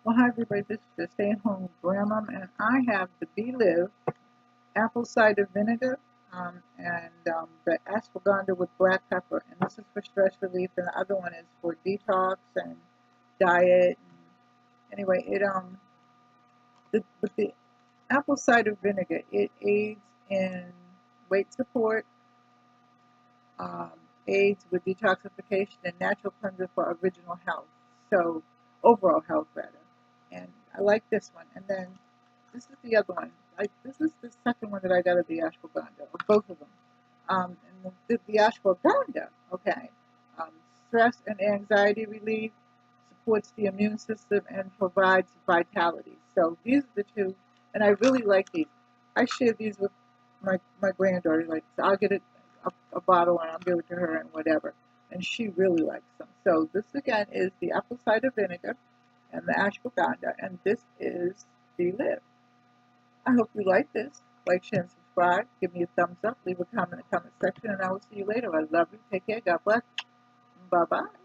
Well, hi everybody, this is the stay-at-home grandma, and I have the Belive apple cider vinegar and the ashwagandha with black pepper, and this is for stress relief, and the other one is for detox and diet. And anyway, with the apple cider vinegar, it aids in weight support, um, aids with detoxification, and natural cleanser for original health. So overall health rather. And I like this one, and then this is the other one. This is the second one that I got of the ashwagandha, or both of them. And the ashwagandha, okay, um, stress and anxiety relief, supports the immune system, and provides vitality. So these are the two, and I really like these. I share these with my granddaughter. Like, so I'll get a bottle and I'll give it to her and whatever. And she really likes them. So this again is the apple cider vinegar and the ashwagandha, and this is the lid. I hope you like this. Like, share, and subscribe. Give me a thumbs up. Leave a comment in the comment section, and I will see you later. I love you. Take care. God bless. Bye-bye.